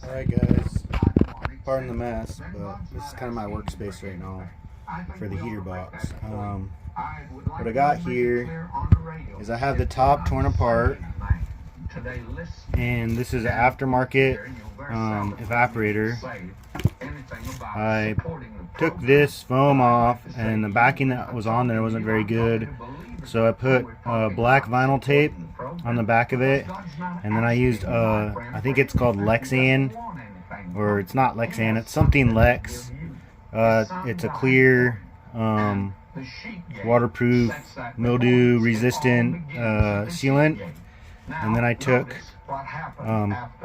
Alright guys, pardon the mess, but this is kind of my workspace right now for the heater box. What I got here is I have the top torn apart, and this is an aftermarket evaporator. I took this foam off, and the backing that was on there wasn't very good, so I put black vinyl tape on the back of it, and then I used I think it's called Lexan, or it's not Lexan, it's something Lex. It's a clear waterproof, mildew resistant sealant, and then I took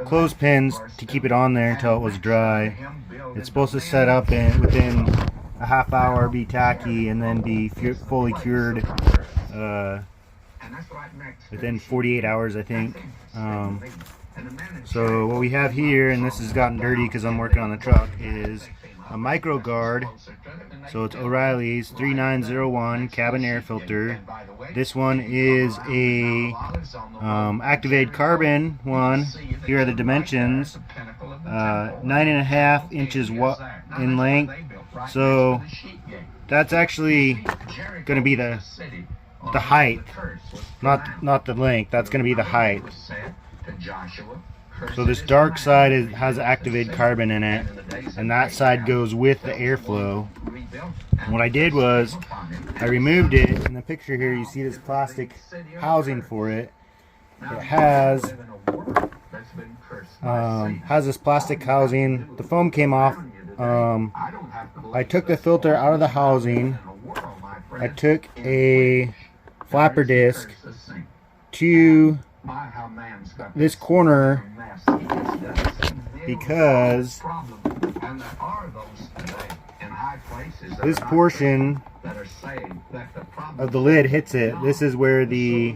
clothespins to keep it on there until it was dry. It's supposed to set up in within a half hour, be tacky, and then be fully cured within 48 hours, I think. So what we have here, and this has gotten dirty because I'm working on the truck, is a micro guard. So it's O'Reilly's 3901 cabin air filter. This one is a activated carbon one. Here are the dimensions: 9.5 inches in length. So that's actually going to be the height, not the length. That's going to be the height. So this dark side has activated carbon in it, and that side goes with the airflow. And what I did was I removed it. In the picture here you see this plastic housing for it. It has this plastic housing. The foam came off. I took the filter out of the housing. I took a flapper disc to this corner because this portion of the lid hits it. This is where the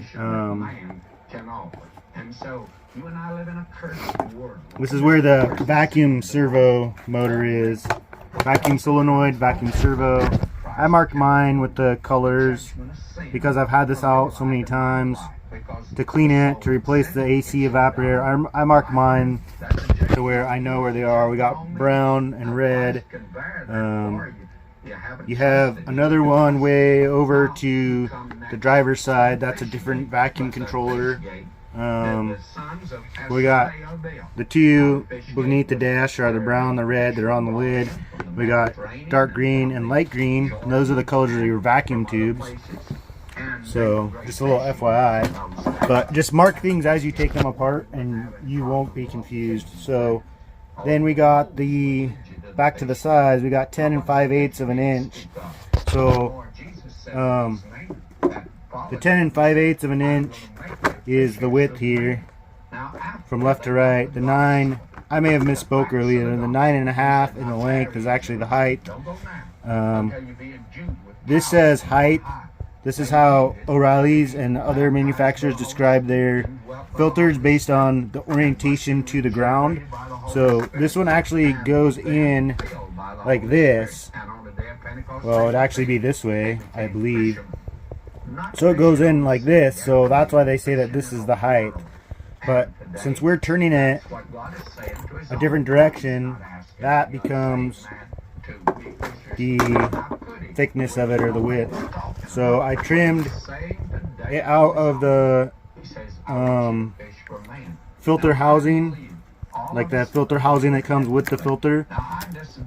vacuum servo motor is. Vacuum solenoid, vacuum servo. I marked mine with the colors because I've had this out so many times. To clean it, to replace the AC evaporator, I marked mine to where I know where they are. We got brown and red. You have another one way over to the driver's side. That's a different vacuum controller. We got the two beneath the dash are the brown, the red. They're on the lid. We got dark green and light green. And those are the colors of your vacuum tubes. So just a little FYI, but just mark things as you take them apart and you won't be confused. So then we got back to the size, we got 10 5/8 of an inch. So the 10 5/8 of an inch is the width here from left to right. The 9, I may have misspoke earlier, the 9.5 in the length is actually the height. This says height. This is how O'Reilly's and other manufacturers describe their filters based on the orientation to the ground. So this one actually goes in like this. Well, it'd actually be this way, I believe. So it goes in like this, so that's why they say that this is the height. But since we're turning it a different direction, that becomes the thickness of it, or the width. So I trimmed it out of the filter housing, like that filter housing that comes with the filter,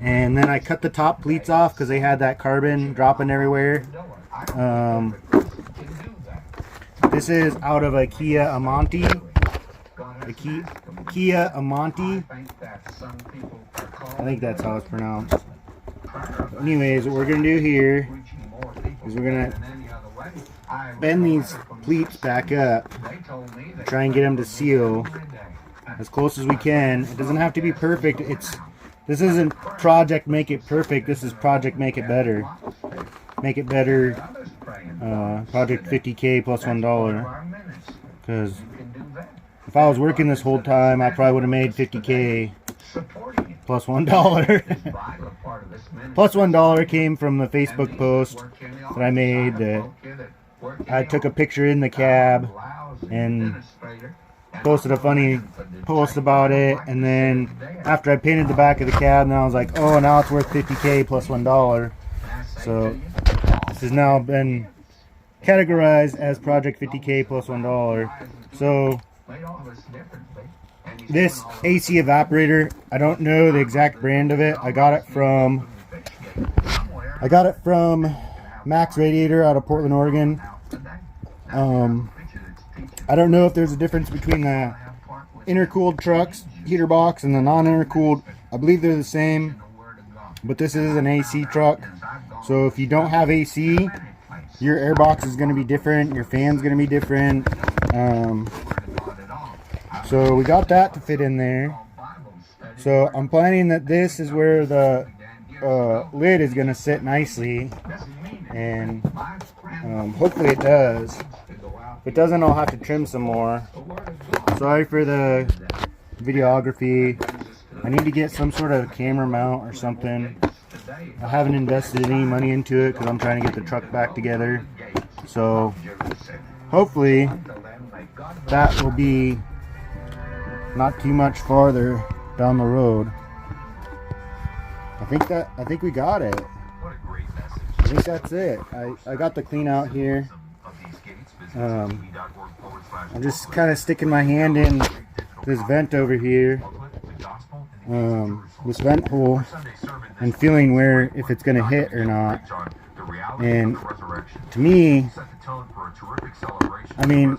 and then I cut the top pleats off because they had that carbon dropping everywhere. This is out of a Kia Amante. Kia Amante. I think that's how it's pronounced. But anyways, what we're going to do here is we're going to bend these pleats back up, try and get them to seal as close as we can. It doesn't have to be perfect. This isn't Project Make It Perfect. This is Project Make It Better. Make it better. Project 50K plus $1. Because if I was working this whole time, I probably would have made 50K plus $1. Plus $1 came from the Facebook post that I made. That I took a picture in the cab and posted a funny post about it, and then after I painted the back of the cab, then I was like, oh, now it's worth $50K plus $1. So this has now been categorized as Project 50K plus $1. So this AC evaporator, I don't know the exact brand of it. I got it from Max Radiator out of Portland, Oregon. I don't know if there's a difference between the intercooled trucks heater box and the non-intercooled. I believe they're the same, but this is an AC truck. So if you don't have AC, your air box is going to be different, your fan's going to be different. So we got that to fit in there. So I'm planning that this is where the lid is going to sit nicely, and hopefully it does. If it doesn't, I'll have to trim some more. Sorry for the videography. I need to get some sort of camera mount or something. I haven't invested any money into it because I'm trying to get the truck back together. So hopefully that will be not too much farther down the road. I think we got it. I think that's it. I got the clean out here. I'm just kind of sticking my hand in this vent over here, this vent hole, and feeling where if it's going to hit or not. And to me, I mean,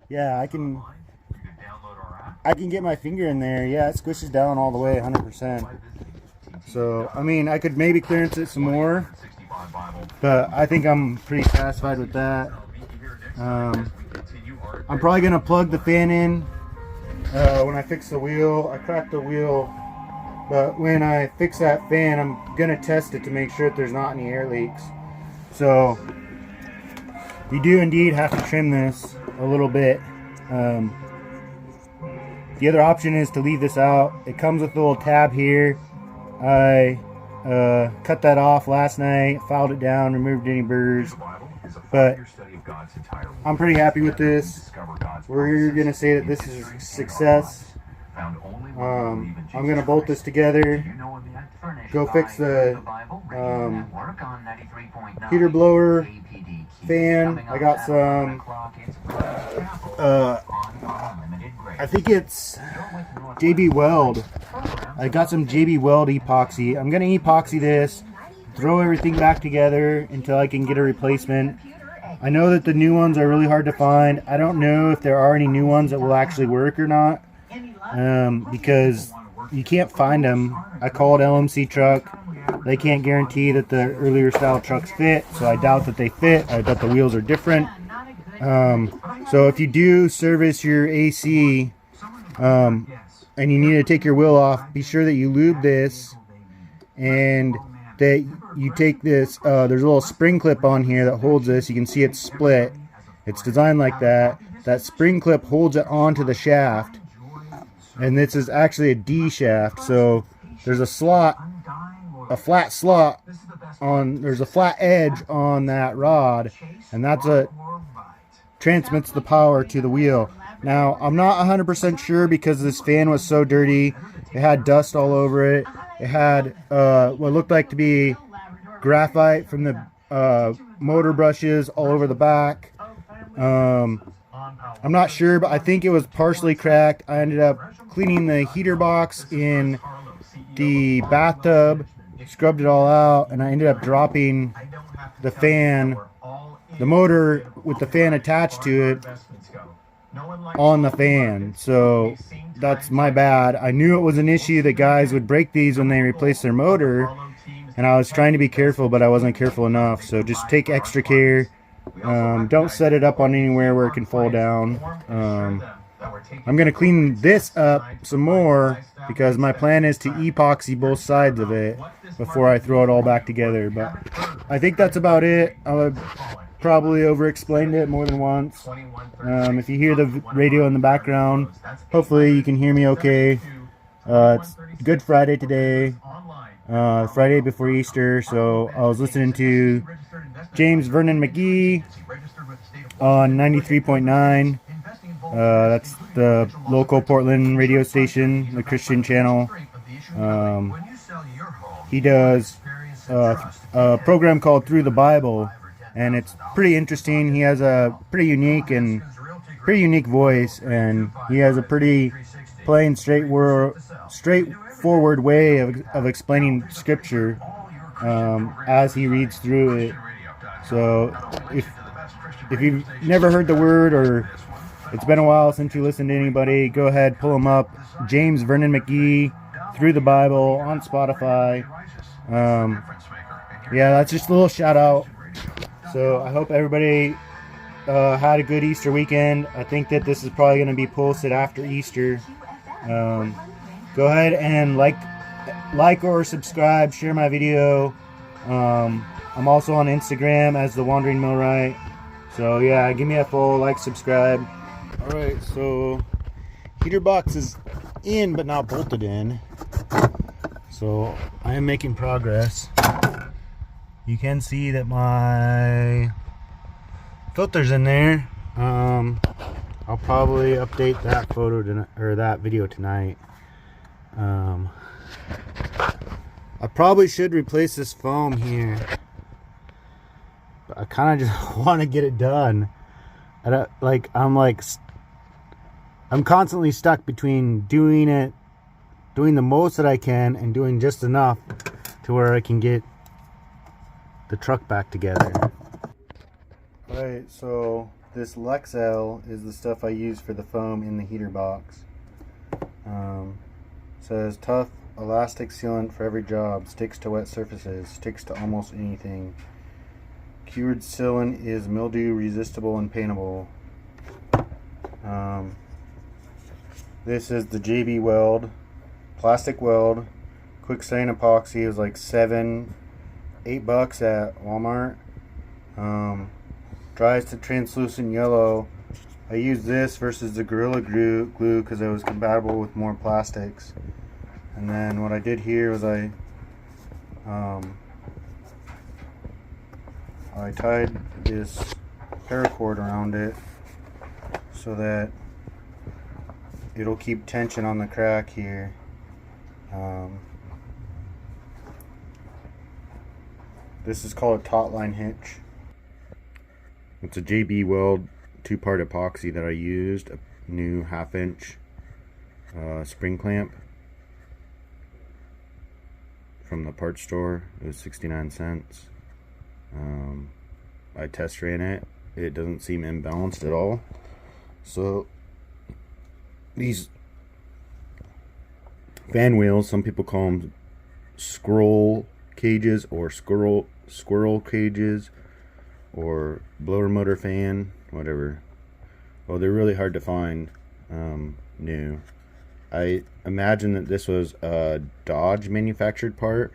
yeah, I can get my finger in there. Yeah, it squishes down all the way 100%. So I mean, I could maybe clearance it some more, but I think I'm pretty satisfied with that. I'm probably going to plug the fan in when I fix the wheel. I cracked the wheel, but when I fix that fan, I'm going to test it to make sure that there's not any air leaks. So you do indeed have to trim this a little bit. The other option is to leave this out. It comes with a little tab here. I cut that off last night, filed it down, removed any burrs, but I'm pretty happy with this. We're going to say that this is a success. I'm going to bolt this together, go fix the heater blower, fan. I got some, I think it's JB Weld. I got some JB Weld epoxy. I'm going to epoxy this, throw everything back together until I can get a replacement. I know that the new ones are really hard to find. I don't know if there are any new ones that will actually work or not, because you can't find them. I called LMC Truck. They can't guarantee that the earlier style trucks fit, so I doubt that they fit. I bet the wheels are different. So if you do service your AC and you need to take your wheel off, be sure that you lube this and that you take this, there's a little spring clip on here that holds this. You can see it's split. It's designed like that. That spring clip holds it onto the shaft, and this is actually a D shaft. So there's a slot, a flat slot on, there's a flat edge on that rod, and that's what transmits the power to the wheel. Now I'm not 100% sure because this fan was so dirty. It had dust all over it. It had what looked like to be graphite from the motor brushes all over the back. I'm not sure, but I think it was partially cracked. I ended up cleaning the heater box in the bathtub, scrubbed it all out, and I ended up dropping the fan, the motor with the fan attached to it, on the fan. So that's my bad. I knew it was an issue that guys would break these when they replace their motor, and I was trying to be careful, but I wasn't careful enough. So just take extra care. Don't set it up on anywhere where it can fall down. I'm going to clean this up some more because my plan is to epoxy both sides of it before I throw it all back together. But I think that's about it. I probably over-explained it more than once. If you hear the radio in the background, hopefully you can hear me okay. It's Good Friday today, Friday before Easter, so I was listening to James Vernon McGee on 93.9. That's the local Portland radio station, the Christian channel. He does a program called Through the Bible, and it's pretty interesting. He has a pretty unique voice, and he has a pretty plain, straightforward way of explaining scripture as he reads through it. So if you've never heard the word, or it's been a while since you listened to anybody, go ahead, pull him up. James Vernon McGee, Through the Bible, on Spotify. Yeah, that's just a little shout out. So I hope everybody had a good Easter weekend. I think that this is probably going to be posted after Easter. Go ahead and like or subscribe, share my video. I'm also on Instagram as The Wandering Millwright. So yeah, give me a follow, like, subscribe. Alright, so heater box is in but not bolted in. So I am making progress. You can see that my filter's in there. I'll probably update that photo tonight, or that video tonight. I probably should replace this foam here, but I kind of just want to get it done. I'm constantly stuck between doing the most that I can and doing just enough to where I can get the truck back together. Alright, so this Lexel is the stuff I use for the foam in the heater box. Says tough elastic sealant for every job, sticks to wet surfaces, sticks to almost anything. Cured sealant is mildew resistible and paintable. This is the JB Weld plastic weld quick stain epoxy. It was like $8 at Walmart. Dries to translucent yellow. I used this versus the Gorilla Glue because it was compatible with more plastics. And then what I did here was I tied this paracord around it so that it'll keep tension on the crack here. This is called a taut line hitch. It's a JB Weld 2-part epoxy that I used, a new 1/2 inch spring clamp from the parts store. It was 69 cents. I test ran it. It doesn't seem imbalanced at all. So these fan wheels, some people call them scroll cages or squirrel cages or blower motor fan, whatever. Well, they're really hard to find new. I imagine that this was a Dodge manufactured part,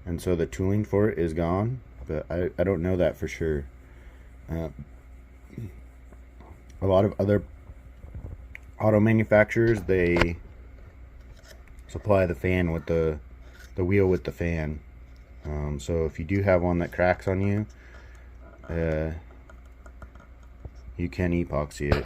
and so the tooling for it is gone, but I don't know that for sure. A lot of other auto manufacturers, they supply the fan with the wheel with the fan. So if you do have one that cracks on you, you can epoxy it.